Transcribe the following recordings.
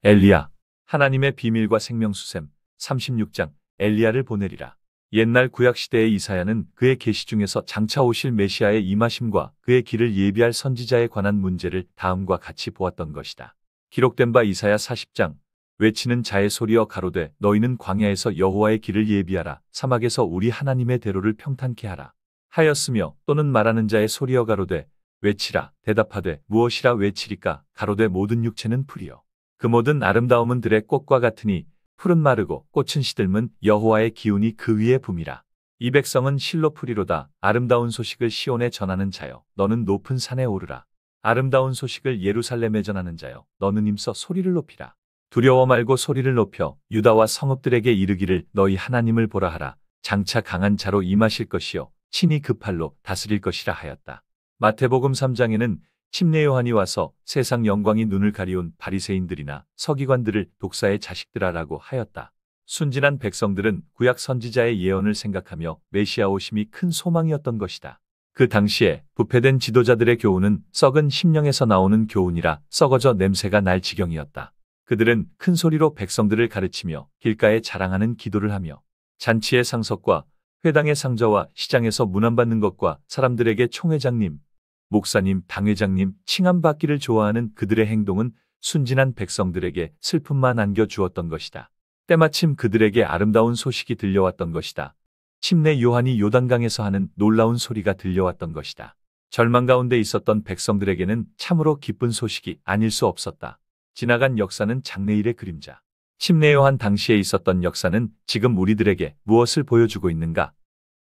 엘리야, 하나님의 비밀과 생명수샘 36장 엘리야를 보내리라. 옛날 구약시대의 이사야는 그의 계시 중에서 장차 오실 메시아의 임하심과 그의 길을 예비할 선지자에 관한 문제를 다음과 같이 보았던 것이다. 기록된 바 이사야 40장 외치는 자의 소리여 가로되 너희는 광야에서 여호와의 길을 예비하라. 사막에서 우리 하나님의 대로를 평탄케 하라. 하였으며 또는 말하는 자의 소리여 가로되 외치라. 대답하되 무엇이라 외치리까. 가로되 모든 육체는 풀이요 그 모든 아름다움은 들의 꽃과 같으니 풀은 마르고 꽃은 시들면 여호와의 기운이 그 위에 붐이라. 이 백성은 실로 풀이로다. 아름다운 소식을 시온에 전하는 자여 너는 높은 산에 오르라. 아름다운 소식을 예루살렘에 전하는 자여 너는 힘써 소리를 높이라. 두려워 말고 소리를 높여 유다와 성읍들에게 이르기를 너희 하나님을 보라 하라. 장차 강한 자로 임하실 것이요 친히 그 팔로 다스릴 것이라 하였다. 마태복음 3장에는 침례 요한이 와서 세상 영광이 눈을 가리운 바리새인들이나 서기관들을 독사의 자식들아라고 하였다. 순진한 백성들은 구약 선지자의 예언을 생각하며 메시아 오심이 큰 소망이었던 것이다. 그 당시에 부패된 지도자들의 교훈은 썩은 심령에서 나오는 교훈이라 썩어져 냄새가 날 지경이었다. 그들은 큰 소리로 백성들을 가르치며 길가에 자랑하는 기도를 하며 잔치의 상석과 회당의 상자와 시장에서 문안받는 것과 사람들에게 총회장님, 목사님, 당회장님 칭함받기를 좋아하는 그들의 행동은 순진한 백성들에게 슬픔만 안겨주었던 것이다. 때마침 그들에게 아름다운 소식이 들려왔던 것이다. 침례 요한이 요단강에서 하는 놀라운 소리가 들려왔던 것이다. 절망 가운데 있었던 백성들에게는 참으로 기쁜 소식이 아닐 수 없었다. 지나간 역사는 장래일의 그림자. 침례 요한 당시에 있었던 역사는 지금 우리들에게 무엇을 보여주고 있는가?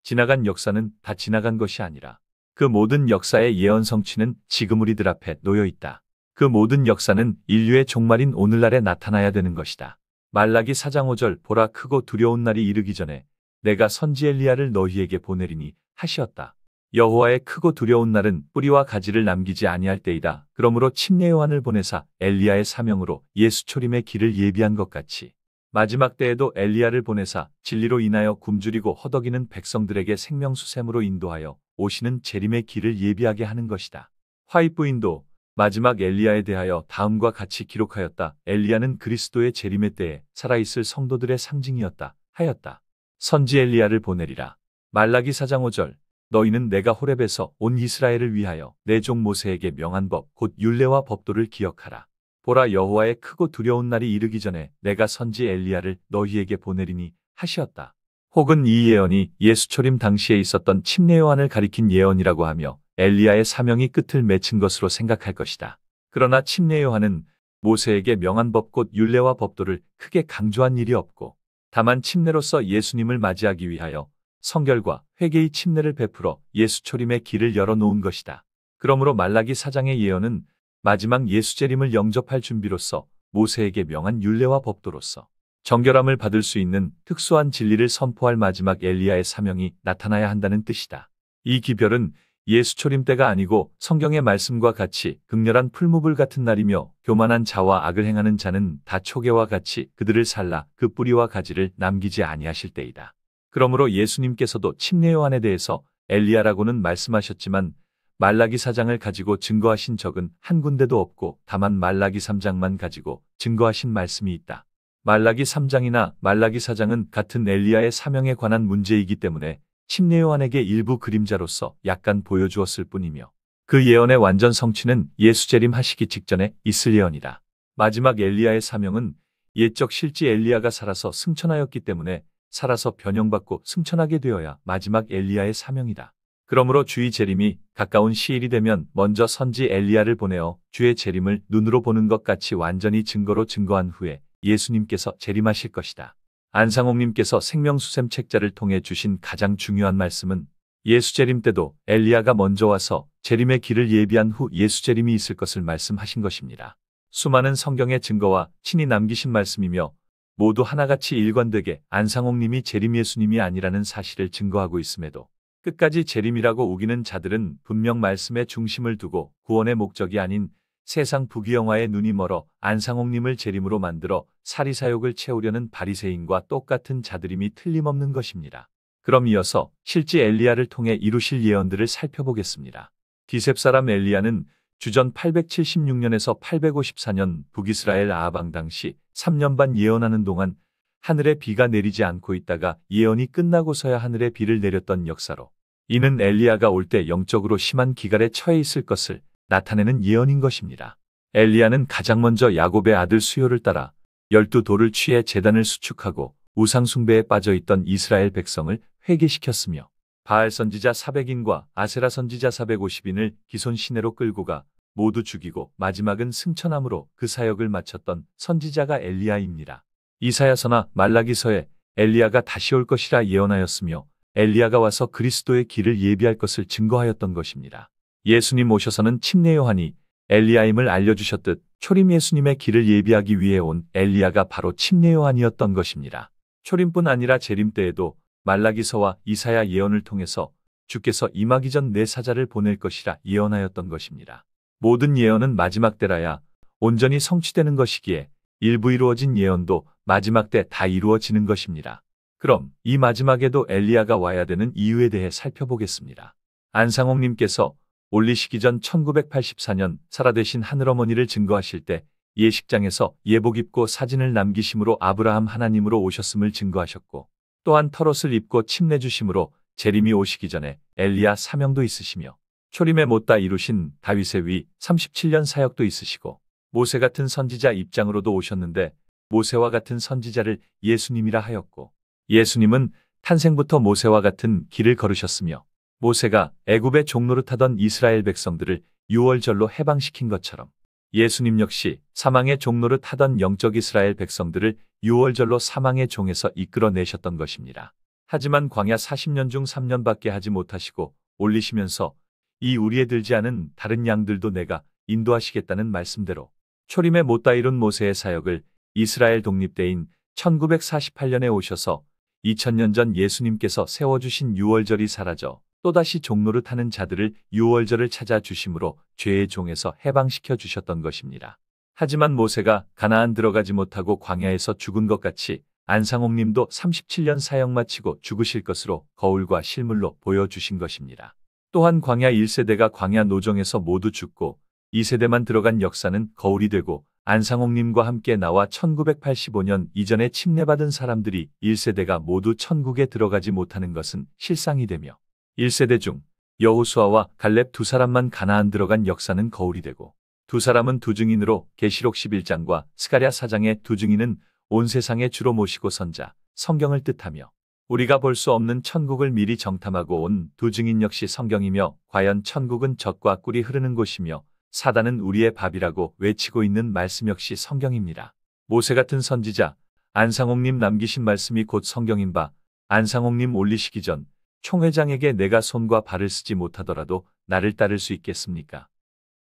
지나간 역사는 다 지나간 것이 아니라 그 모든 역사의 예언 성취는 지금 우리들 앞에 놓여 있다. 그 모든 역사는 인류의 종말인 오늘날에 나타나야 되는 것이다. 말라기 4장 5절 보라 크고 두려운 날이 이르기 전에 내가 선지 엘리야를 너희에게 보내리니 하시었다. 여호와의 크고 두려운 날은 뿌리와 가지를 남기지 아니할 때이다. 그러므로 침례 요한을 보내사 엘리야의 사명으로 예수 초림의 길을 예비한 것 같이 마지막 때에도 엘리야를 보내사 진리로 인하여 굶주리고 허덕이는 백성들에게 생명수샘으로 인도하여 오시는 재림의 길을 예비하게 하는 것이다. 화이트 부인도 마지막 엘리야에 대하여 다음과 같이 기록하였다. 엘리야는 그리스도의 재림의 때에 살아있을 성도들의 상징이었다 하였다. 선지 엘리야를 보내리라. 말라기 4장 5절 너희는 내가 호렙에서 온 이스라엘을 위하여 내 종 모세에게 명한 법 곧 율례와 법도를 기억하라. 보라 여호와의 크고 두려운 날이 이르기 전에 내가 선지 엘리야를 너희에게 보내리니 하시었다. 혹은 이 예언이 예수 초림 당시에 있었던 침례 요한을 가리킨 예언이라고 하며 엘리야의 사명이 끝을 맺힌 것으로 생각할 것이다. 그러나 침례 요한은 모세에게 명한 법 곧 율례와 법도를 크게 강조한 일이 없고 다만 침례로서 예수님을 맞이하기 위하여 성결과 회개의 침례를 베풀어 예수 초림의 길을 열어놓은 것이다. 그러므로 말라기 4장의 예언은 마지막 예수 재림을 영접할 준비로서 모세에게 명한 율례와 법도로서 정결함을 받을 수 있는 특수한 진리를 선포할 마지막 엘리야의 사명이 나타나야 한다는 뜻이다. 이 기별은 예수 초림 때가 아니고 성경의 말씀과 같이 극렬한 풀무불 같은 날이며 교만한 자와 악을 행하는 자는 다 초계와 같이 그들을 살라 그 뿌리와 가지를 남기지 아니하실 때이다. 그러므로 예수님께서도 침례 요한에 대해서 엘리야라고는 말씀하셨지만 말라기 4장을 가지고 증거하신 적은 한 군데도 없고 다만 말라기 3장만 가지고 증거하신 말씀이 있다. 말라기 3장이나 말라기 4장은 같은 엘리야의 사명에 관한 문제이기 때문에 침례 요한에게 일부 그림자로서 약간 보여주었을 뿐이며 그 예언의 완전 성취는 예수 재림하시기 직전에 있을 예언이다. 마지막 엘리야의 사명은 옛적 실제 엘리야가 살아서 승천하였기 때문에 살아서 변형받고 승천하게 되어야 마지막 엘리야의 사명이다. 그러므로 주의 재림이 가까운 시일이 되면 먼저 선지 엘리야를 보내어 주의 재림을 눈으로 보는 것 같이 완전히 증거로 증거한 후에 예수님께서 재림하실 것이다. 안상홍님께서 생명수샘 책자를 통해 주신 가장 중요한 말씀은 예수 재림 때도 엘리야가 먼저 와서 재림의 길을 예비한 후 예수 재림이 있을 것을 말씀하신 것입니다. 수많은 성경의 증거와 친히 남기신 말씀이며 모두 하나같이 일관되게 안상홍님이 재림 예수님이 아니라는 사실을 증거하고 있음에도 끝까지 재림이라고 우기는 자들은 분명 말씀에 중심을 두고 구원의 목적이 아닌 세상 부귀영화에 눈이 멀어 안상홍님을 재림으로 만들어 사리사욕을 채우려는 바리새인과 똑같은 자들임이 틀림없는 것입니다. 그럼 이어서 실제 엘리야를 통해 이루실 예언들을 살펴보겠습니다. 디셉 사람 엘리야는 주전 876년에서 854년 북이스라엘 아방 당시 3년 반 예언하는 동안 하늘에 비가 내리지 않고 있다가 예언이 끝나고서야 하늘에 비를 내렸던 역사로, 이는 엘리야가 올 때 영적으로 심한 기갈에 처해 있을 것을 나타내는 예언인 것입니다. 엘리야는 가장 먼저 야곱의 아들 수요를 따라 12돌을 취해 제단을 수축하고 우상 숭배에 빠져 있던 이스라엘 백성을 회개시켰으며, 바알 선지자 400인과 아세라 선지자 450인을 기손 시내로 끌고 가 모두 죽이고 마지막은 승천함으로 그 사역을 마쳤던 선지자가 엘리야입니다. 이사야서나 말라기서에 엘리야가 다시 올 것이라 예언하였으며, 엘리야가 와서 그리스도의 길을 예비할 것을 증거하였던 것입니다. 예수님 오셔서는 침례 요한이 엘리야임을 알려주셨듯 초림 예수님의 길을 예비하기 위해 온 엘리야가 바로 침례 요한이었던 것입니다. 초림뿐 아니라 재림 때에도 말라기서와 이사야 예언을 통해서 주께서 임하기 전 내 사자를 보낼 것이라 예언하였던 것입니다. 모든 예언은 마지막 때라야 온전히 성취되는 것이기에 일부 이루어진 예언도 마지막 때 다 이루어지는 것입니다. 그럼 이 마지막에도 엘리야가 와야 되는 이유에 대해 살펴보겠습니다. 안상홍님께서 올리시기 전 1984년 살아되신 하늘어머니를 증거하실 때 예식장에서 예복 입고 사진을 남기심으로 아브라함 하나님으로 오셨음을 증거하셨고, 또한 털옷을 입고 침례 주심으로 재림이 오시기 전에 엘리야 사명도 있으시며, 초림에 못다 이루신 다윗의 위 37년 사역도 있으시고, 모세 같은 선지자 입장으로도 오셨는데 모세와 같은 선지자를 예수님이라 하였고, 예수님은 탄생부터 모세와 같은 길을 걸으셨으며, 모세가 애굽의 종노릇하던 이스라엘 백성들을 유월절로 해방시킨 것처럼 예수님 역시 사망의 종노릇하던 영적 이스라엘 백성들을 유월절로 사망의 종에서 이끌어내셨던 것입니다. 하지만 광야 40년 중 3년밖에 하지 못하시고 올리시면서 이 우리에 들지 않은 다른 양들도 내가 인도하시겠다는 말씀대로 초림에 못다 이룬 모세의 사역을 이스라엘 독립대인 1948년에 오셔서 2000년 전 예수님께서 세워주신 유월절이 사라져 또다시 종노릇하는 자들을 유월절을 찾아주심으로 죄의 종에서 해방시켜 주셨던 것입니다. 하지만 모세가 가나안 들어가지 못하고 광야에서 죽은 것 같이 안상홍님도 37년 사역 마치고 죽으실 것으로 거울과 실물로 보여주신 것입니다. 또한 광야 1세대가 광야 노정에서 모두 죽고 2세대만 들어간 역사는 거울이 되고, 안상홍님과 함께 나와 1985년 이전에 침례받은 사람들이 1세대가 모두 천국에 들어가지 못하는 것은 실상이 되며, 1세대 중 여호수아와 갈렙 두 사람만 가나안 들어간 역사는 거울이 되고, 두 사람은 두 증인으로 계시록 11장과 스가랴 4장의 두 증인은 온 세상에 주로 모시고 선자, 성경을 뜻하며, 우리가 볼 수 없는 천국을 미리 정탐하고 온 두 증인 역시 성경이며, 과연 천국은 젖과 꿀이 흐르는 곳이며 사단은 우리의 밥이라고 외치고 있는 말씀 역시 성경입니다. 모세 같은 선지자 안상홍님 남기신 말씀이 곧 성경인 바, 안상홍님 올리시기 전 총회장에게 내가 손과 발을 쓰지 못하더라도 나를 따를 수 있겠습니까?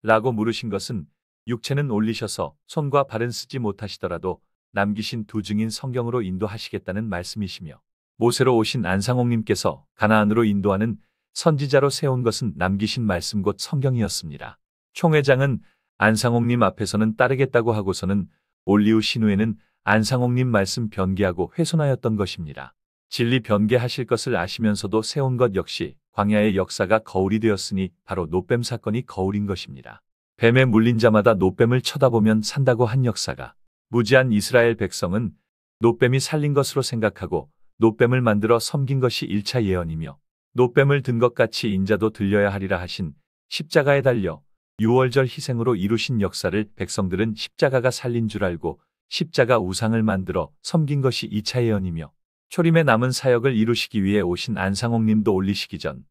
라고 물으신 것은 육체는 올리셔서 손과 발은 쓰지 못하시더라도 남기신 두 증인 성경으로 인도하시겠다는 말씀이시며, 모세로 오신 안상홍님께서 가나안으로 인도하는 선지자로 세운 것은 남기신 말씀 곧 성경이었습니다. 총회장은 안상홍님 앞에서는 따르겠다고 하고서는 올리우 신후에는 안상홍님 말씀 변개하고 훼손하였던 것입니다. 진리 변개하실 것을 아시면서도 세운 것 역시 광야의 역사가 거울이 되었으니 바로 노뱀 사건이 거울인 것입니다. 뱀에 물린 자마다 노뱀을 쳐다보면 산다고 한 역사가, 무지한 이스라엘 백성은 노뱀이 살린 것으로 생각하고 노뱀을 만들어 섬긴 것이 1차 예언이며, 노뱀을 든 것 같이 인자도 들려야 하리라 하신 십자가에 달려 유월절 희생으로 이루신 역사를 백성들은 십자가가 살린 줄 알고 십자가 우상을 만들어 섬긴 것이 2차 예언이며, 초림에 남은 사역을 이루시기 위해 오신 안상홍님도 올리시기 전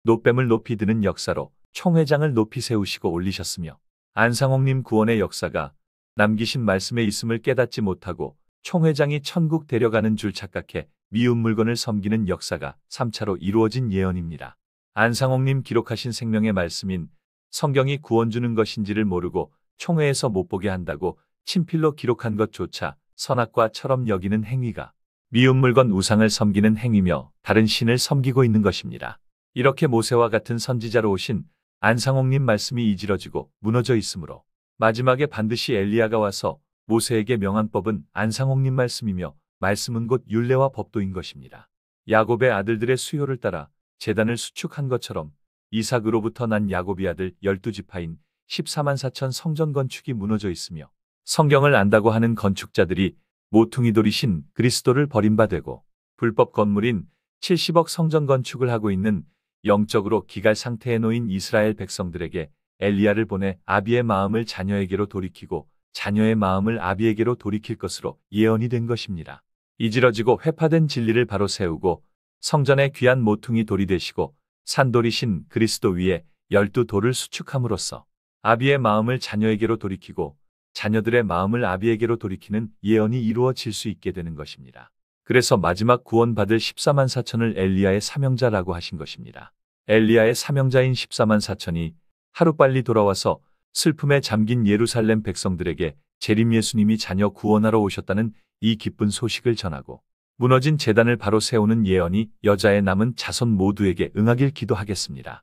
노뱀을 높이 드는 역사로 총회장을 높이 세우시고 올리셨으며, 안상홍님 구원의 역사가 남기신 말씀에 있음을 깨닫지 못하고 총회장이 천국 데려가는 줄 착각해 미운 물건을 섬기는 역사가 3차로 이루어진 예언입니다. 안상홍님 기록하신 생명의 말씀인 성경이 구원 주는 것인지를 모르고 총회에서 못 보게 한다고 친필로 기록한 것조차 선악과처럼 여기는 행위가 미운 물건 우상을 섬기는 행위며 다른 신을 섬기고 있는 것입니다. 이렇게 모세와 같은 선지자로 오신 안상홍님 말씀이 이지러지고 무너져 있으므로 마지막에 반드시 엘리야가 와서 모세에게 명한 법은 안상홍님 말씀이며, 말씀은 곧 율례와 법도인 것입니다. 야곱의 아들들의 수요를 따라 제단을 수축한 것처럼 이삭으로부터 난 야곱의 아들 12지파인 14만 4천 성전 건축이 무너져 있으며 성경을 안다고 하는 건축자들이 모퉁이 돌이신 그리스도를 버림받되고 불법 건물인 70억 성전 건축을 하고 있는 영적으로 기갈 상태에 놓인 이스라엘 백성들에게 엘리야를 보내 아비의 마음을 자녀에게로 돌이키고 자녀의 마음을 아비에게로 돌이킬 것으로 예언이 된 것입니다. 이지러지고 회파된 진리를 바로 세우고 성전의 귀한 모퉁이 돌이 되시고 산돌이신 그리스도 위에 12돌을 수축함으로써 아비의 마음을 자녀에게로 돌이키고 자녀들의 마음을 아비에게로 돌이키는 예언이 이루어질 수 있게 되는 것입니다. 그래서 마지막 구원받을 14만 4천을 엘리야의 사명자라고 하신 것입니다. 엘리야의 사명자인 14만 4천이 하루빨리 돌아와서 슬픔에 잠긴 예루살렘 백성들에게 재림 예수님이 자녀 구원하러 오셨다는 이 기쁜 소식을 전하고 무너진 제단을 바로 세우는 예언이 여자의 남은 자손 모두에게 응하길 기도하겠습니다.